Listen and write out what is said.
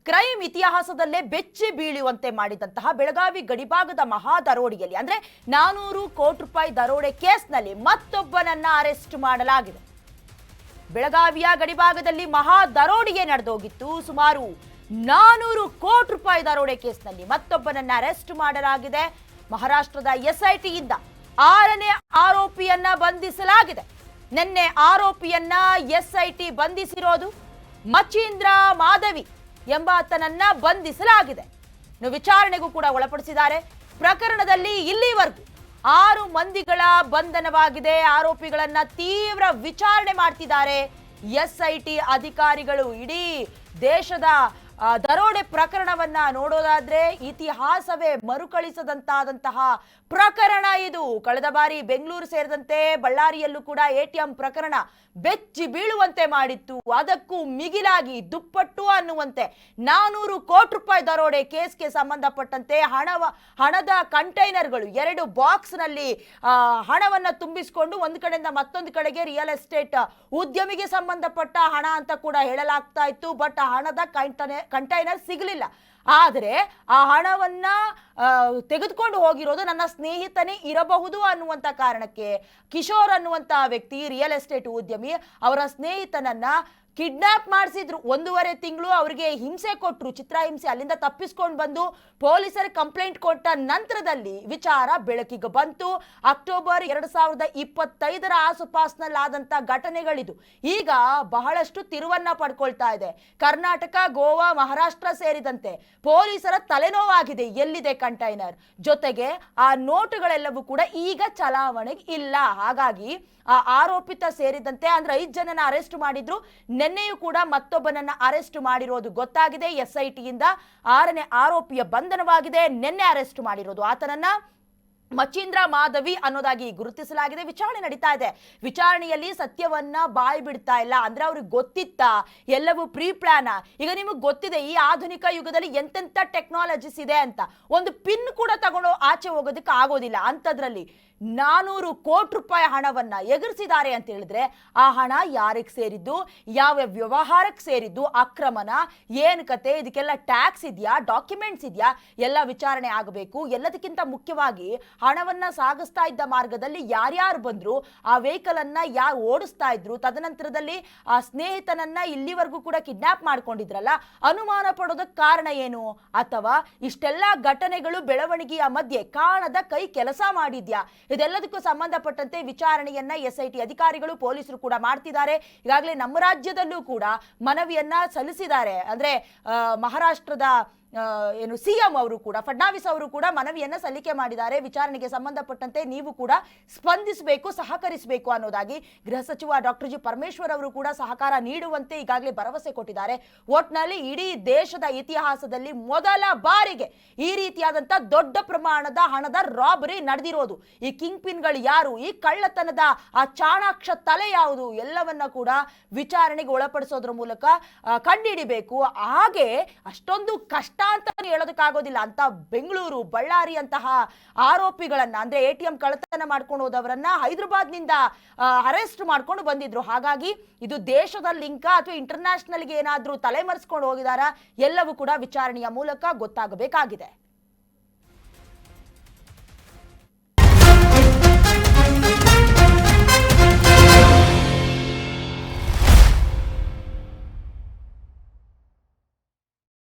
Crime ಇತಿಹಾಸದಲ್ಲೇ ಬೆಚ್ಚಿ ಬೀಳುವಂತೆ ಮಾಡಿದಂತಹ ಬೆಳಗಾವಿ ಗಡಿಭಾಗದ ಮಹಾ ದರೋಡೆಯಲ್ಲಿ ಅಂದ್ರೆ 400 ಕೋಟಿ ರೂಪಾಯಿ ದರೋಡೆ ಕೇಸ್ನಲ್ಲಿ ಮತ್ತೊಬ್ಬನನ್ನ ಅರೆಸ್ಟ್ ಮಾಡಲಾಗಿದೆ. ಬೆಳಗಾವಿಯ ಗಡಿಭಾಗದಲ್ಲಿ ಮಹಾ ದರೋಡೆಗೆ ನಡೆದೋಗಿತ್ತು. ಸುಮಾರು 400 ಕೋಟಿ ರೂಪಾಯಿ ದರೋಡೆ ಕೇಸ್ನಲ್ಲಿ ಮತ್ತೊಬ್ಬನನ್ನ ಅರೆಸ್ಟ್ ಮಾಡಲಾಗಿದೆ. ಮಹಾರಾಷ್ಟ್ರದ ಎಸ್ಐಟಿಯಿಂದ 6ನೇ ಆರೋಪಿಯನ್ನ ಬಂಧಿಸಲಾಗಿದೆ. ನಿನ್ನೆ ಆರೋಪಿಯನ್ನ ಎಸ್ಐಟಿ ಬಂಧಿಸಿರೋದು. ಮಚೀಂದ್ರ ಮಾಧವಿ ಎಂಬಾತನನ್ನ ಬಂಧಿಸಲಾಗಿದೆ. ವಿಚಾರಣೆಗೂ ಕೂಡ ಒಳಪಡಿಸಿದ್ದಾರೆ. ಪ್ರಕರಣದಲ್ಲಿ ಇಲ್ಲಿವರೆಗೂ 6 ಮಂದಿಗಳ ಬಂಧನವಾಗಿದೆ. ಆರೋಪಿಗಳನ್ನ ತೀವ್ರ ವಿಚಾರಣೆ ಮಾಡ್ತಿದ್ದಾರೆ ಎಸ್ಐಟಿ ಅಧಿಕಾರಿಗಳು. ಇಡೀ ದೇಶದ ದರೋಡೆ ಪ್ರಕರಣವನ್ನ ನೋಡೋದಾದ್ರೆ ಇತಿಹಾಸವೇ ಮರುಕಳಿಸದಂತಾದಂತಹ ಪ್ರಕರಣ ಇದು. ಕಳೆದ ಬಾರಿ ಬೆಂಗಳೂರು ಸೇರಿದಂತೆ ಬಳ್ಳಾರಿಯಲ್ಲೂ ಕೂಡ ಎಟಿಎಂ ಪ್ರಕರಣ ಬೆಚ್ಚಿ ಬೀಳುವಂತೆ ಮಾಡಿತ್ತು. ಅದಕ್ಕೂ ಮಿಗಿಲಾಗಿ ದುಪ್ಪಟ್ಟು ಅನ್ನುವಂತೆ 400 ಕೋಟಿ ರೂಪಾಯಿ ದರೋಡೆ ಕೇಸ್ಗೆ ಸಂಬಂಧಪಟ್ಟಂತೆ ಹಣದ ಕಂಟೈನರ್ಗಳು 2 ಬಾಕ್ಸ್ನಲ್ಲಿ ಹಣವನ್ನ ತುಂಬಿಸಿಕೊಂಡು ಒಂದು ಕಡೆಯಿಂದ ಮತ್ತೊಂದು ಕಡೆಗೆ ರಿಯಲ್ ಎಸ್ಟೇಟ್ ಉದ್ಯಮಿಗೆ ಸಂಬಂಧಪಟ್ಟ ಹಣ ಅಂತ ಕೂಡ ಹೇಳಲಾಗ್ತಾ ಇತ್ತು. ಬಟ್ ಆ ಹಣದ ಕಂಟೈನರ್ ಸಿಗಲಿಲ್ಲ. ಆದರೆ ಆ ಹಣವನ್ನ ತೆಗೆದುಕೊಂಡು ಹೋಗಿರೋದು ನನ್ನ ಸ್ನೇಹಿತನೇ ಇರಬಹುದು ಅನ್ನುವಂಥ ಕಾರಣಕ್ಕೆ ಕಿಶೋರ್ ಅನ್ನುವಂಥ ವ್ಯಕ್ತಿ ರಿಯಲ್ ಎಸ್ಟೇಟ್ ಉದ್ಯಮಿ ಅವರ ಸ್ನೇಹಿತನನ್ನ ಕಿಡ್ನಾಪ್ ಮಾಡಿಸಿದ್ರು. 1.5 ತಿಂಗಳು ಅವರಿಗೆ ಹಿಂಸೆ ಕೊಟ್ಟರು, ಚಿತ್ರಹಿಂಸೆ. ಅಲ್ಲಿಂದ ತಪ್ಪಿಸ್ಕೊಂಡು ಬಂದು ಪೊಲೀಸರ ಕಂಪ್ಲೇಂಟ್ ಕೊಟ್ಟ ನಂತರದಲ್ಲಿ ವಿಚಾರ ಬೆಳಕಿಗೆ ಬಂತು. ಅಕ್ಟೋಬರ್ 2025ರ ಆಸುಪಾಸಿನಲ್ಲಾದಂಥ ಘಟನೆಗಳಿದು. ಈಗ ಬಹಳಷ್ಟು ತಿರುವನ್ನ ಪಡ್ಕೊಳ್ತಾ ಇದೆ. ಕರ್ನಾಟಕ, ಗೋವಾ, ಮಹಾರಾಷ್ಟ್ರ ಸೇರಿದಂತೆ ಪೊಲೀಸರ ತಲೆನೋವಾಗಿದೆ. ಎಲ್ಲಿದೆ ಕಂಟೈನರ್? ಜೊತೆಗೆ ಆ ನೋಟುಗಳೆಲ್ಲವೂ ಕೂಡ ಈಗ ಚಲಾವಣೆಗೆ ಇಲ್ಲ. ಹಾಗಾಗಿ ಆ ಆರೋಪಿತ ಸೇರಿದಂತೆ ಅಂದ್ರೆ 5 ಜನನ ಅರೆಸ್ಟ್ ಮಾಡಿದ್ರು. ನಿನ್ನೆಯೂ ಕೂಡ ಮತ್ತೊಬ್ಬನನ್ನ ಅರೆಸ್ಟ್ ಮಾಡಿರೋದು ಗೊತ್ತಾಗಿದೆ. ಎಸ್ಐಟಿಯಿಂದ 6ನೇ ಆರೋಪಿಯ ಬಂಧನವಾಗಿದೆ. ನಿನ್ನೆ ಅರೆಸ್ಟ್ ಮಾಡಿರೋದು ಆತನನ್ನ ಮಚೀಂದ್ರ ಮಾಧವಿ ಅನ್ನೋದಾಗಿ ಗುರುತಿಸಲಾಗಿದೆ. ವಿಚಾರಣೆ ನಡೀತಾ ಇದೆ. ವಿಚಾರಣೆಯಲ್ಲಿ ಸತ್ಯವನ್ನ ಬಾಯಿ ಬಿಡ್ತಾ ಇಲ್ಲ. ಅಂದ್ರೆ ಅವ್ರಿಗೆ ಗೊತ್ತಿತ್ತಾ ಎಲ್ಲವೂ ಪ್ರೀ ಪ್ಲಾನ್? ಈಗ ನಿಮಗೆ ಗೊತ್ತಿದೆ ಈ ಆಧುನಿಕ ಯುಗದಲ್ಲಿ ಎಂತೆಂಥ ಟೆಕ್ನಾಲಜೀಸ್ ಇದೆ ಅಂತ. ಒಂದು ಪಿನ್ ಕೂಡ ತಗೊಂಡು ಆಚೆ ಹೋಗೋದಕ್ಕೆ ಆಗೋದಿಲ್ಲ. ಅಂಥದ್ರಲ್ಲಿ 400 ಕೋಟಿ ರೂಪಾಯಿ ಹಣವನ್ನ ಎಗರಿಸಿದ್ದಾರೆ ಅಂತ ಹೇಳಿದ್ರೆ ಆ ಹಣ ಯಾರಿಗೆ ಸೇರಿದ್ದು, ಯಾವ ವ್ಯವಹಾರಕ್ಕೆ ಸೇರಿದ್ದು, ಅಕ್ರಮನ, ಏನ್ ಕತೆ, ಇದಕ್ಕೆಲ್ಲ ಟ್ಯಾಕ್ಸ್ ಇದೆಯಾ, ಡಾಕ್ಯುಮೆಂಟ್ಸ್ ಇದೆಯಾ, ಎಲ್ಲ ವಿಚಾರಣೆ ಆಗಬೇಕು. ಎಲ್ಲದಕ್ಕಿಂತ ಮುಖ್ಯವಾಗಿ ಹಣವನ್ನ ಸಾಗಿಸ್ತಾ ಇದ್ದ ಮಾರ್ಗದಲ್ಲಿ ಯಾರ್ಯಾರು ಬಂದ್ರು, ಆ ವೆಹಿಕಲ್ ಅನ್ನ ಯಾರು ಓಡಿಸ್ತಾ ಇದ್ರು, ತದನಂತರದಲ್ಲಿ ಆ ಸ್ನೇಹಿತನನ್ನ ಇಲ್ಲಿವರೆಗೂ ಕೂಡ ಕಿಡ್ನಾಪ್ ಮಾಡ್ಕೊಂಡಿದ್ರಲ್ಲ, ಅನುಮಾನ ಪಡೋದಕ್ಕೆ ಕಾರಣ ಏನು? ಅಥವಾ ಇಷ್ಟೆಲ್ಲ ಘಟನೆಗಳು ಬೆಳವಣಿಗೆಯ ಮಧ್ಯೆ ಕಾಣದ ಕೈ ಕೆಲಸ ಮಾಡಿದ್ಯಾ? ಇದೆಲ್ಲದಕ್ಕೂ ಸಂಬಂಧಪಟ್ಟಂತೆ ವಿಚಾರಣೆಯನ್ನ ಎಸ್ಐಟಿ ಅಧಿಕಾರಿಗಳು ಪೊಲೀಸರು ಕೂಡ ಮಾಡ್ತಿದ್ದಾರೆ. ಈಗಾಗಲೇ ನಮ್ಮ ರಾಜ್ಯದಲ್ಲೂ ಕೂಡ ಮನವಿಯನ್ನ ಸಲ್ಲಿಸಿದ್ದಾರೆ. ಅಂದ್ರೆ ಮಹಾರಾಷ್ಟ್ರದ ಸಿಎಂ ಅವರು ಕೂಡ, ಫಡ್ನವೀಸ್ ಅವರು ಕೂಡ ಮನವಿಯನ್ನ ಸಲ್ಲಿಕೆ ಮಾಡಿದ್ದಾರೆ. ವಿಚಾರಣೆಗೆ ಸಂಬಂಧಪಟ್ಟಂತೆ ನೀವು ಕೂಡ ಸ್ಪಂದಿಸಬೇಕು, ಸಹಕರಿಸಬೇಕು ಅನ್ನೋದಾಗಿ ಗೃಹ ಸಚಿವ ಡಾಕ್ಟರ್ ಜಿ ಪರಮೇಶ್ವರ್ ಅವರು ಕೂಡ ಸಹಕಾರ ನೀಡುವಂತೆ ಈಗಾಗಲೇ ಭರವಸೆ ಕೊಟ್ಟಿದ್ದಾರೆ. ಒಟ್ನಲ್ಲಿ ಇಡೀ ದೇಶದ ಇತಿಹಾಸದಲ್ಲಿ ಮೊದಲ ಬಾರಿಗೆ ಈ ರೀತಿಯಾದಂತ ದೊಡ್ಡ ಪ್ರಮಾಣದ ಹಣದ ರಾಬರಿ ನಡೆದಿರೋದು. ಈ ಕಿಂಗ್ ಪಿನ್ಗಳು ಯಾರು, ಈ ಕಳ್ಳತನದ ಆ ಚಾಣಾಕ್ಷ ತಲೆ ಯಾವುದು, ಎಲ್ಲವನ್ನ ಕೂಡ ವಿಚಾರಣೆಗೆ ಒಳಪಡಿಸೋದ್ರ ಮೂಲಕ ಕಂಡುಹಿಡಿಬೇಕು. ಹಾಗೆ ಅಷ್ಟೊಂದು ಕಷ್ಟ ಅಂತ ಹೇಳೋದಕ್ಕಾಗೋದಿಲ್ಲ. ಅಂತ ಬೆಂಗಳೂರು, ಬಳ್ಳಾರಿ ಅಂತಹ ಆರೋಪಿಗಳನ್ನ ಅಂದ್ರೆ ಎಟಿಎಂ ಕಳ್ಳತನ ಮಾಡ್ಕೊಂಡು ಹೋದವರನ್ನ ಹೈದರಾಬಾದ್ನಿಂದ ಅರೆಸ್ಟ್ ಮಾಡ್ಕೊಂಡು ಬಂದಿದ್ರು. ಹಾಗಾಗಿ ಇದು ದೇಶದ ಲಿಂಕ ಅಥವಾ ಇಂಟರ್ನ್ಯಾಷನಲ್ಗೆ ಏನಾದ್ರೂ ತಲೆಮರೆಸ್ಕೊಂಡು ಹೋಗಿದಾರಾ, ಎಲ್ಲವೂ ಕೂಡ ವಿಚಾರಣೆಯ ಮೂಲಕ ಗೊತ್ತಾಗಬೇಕಾಗಿದೆ.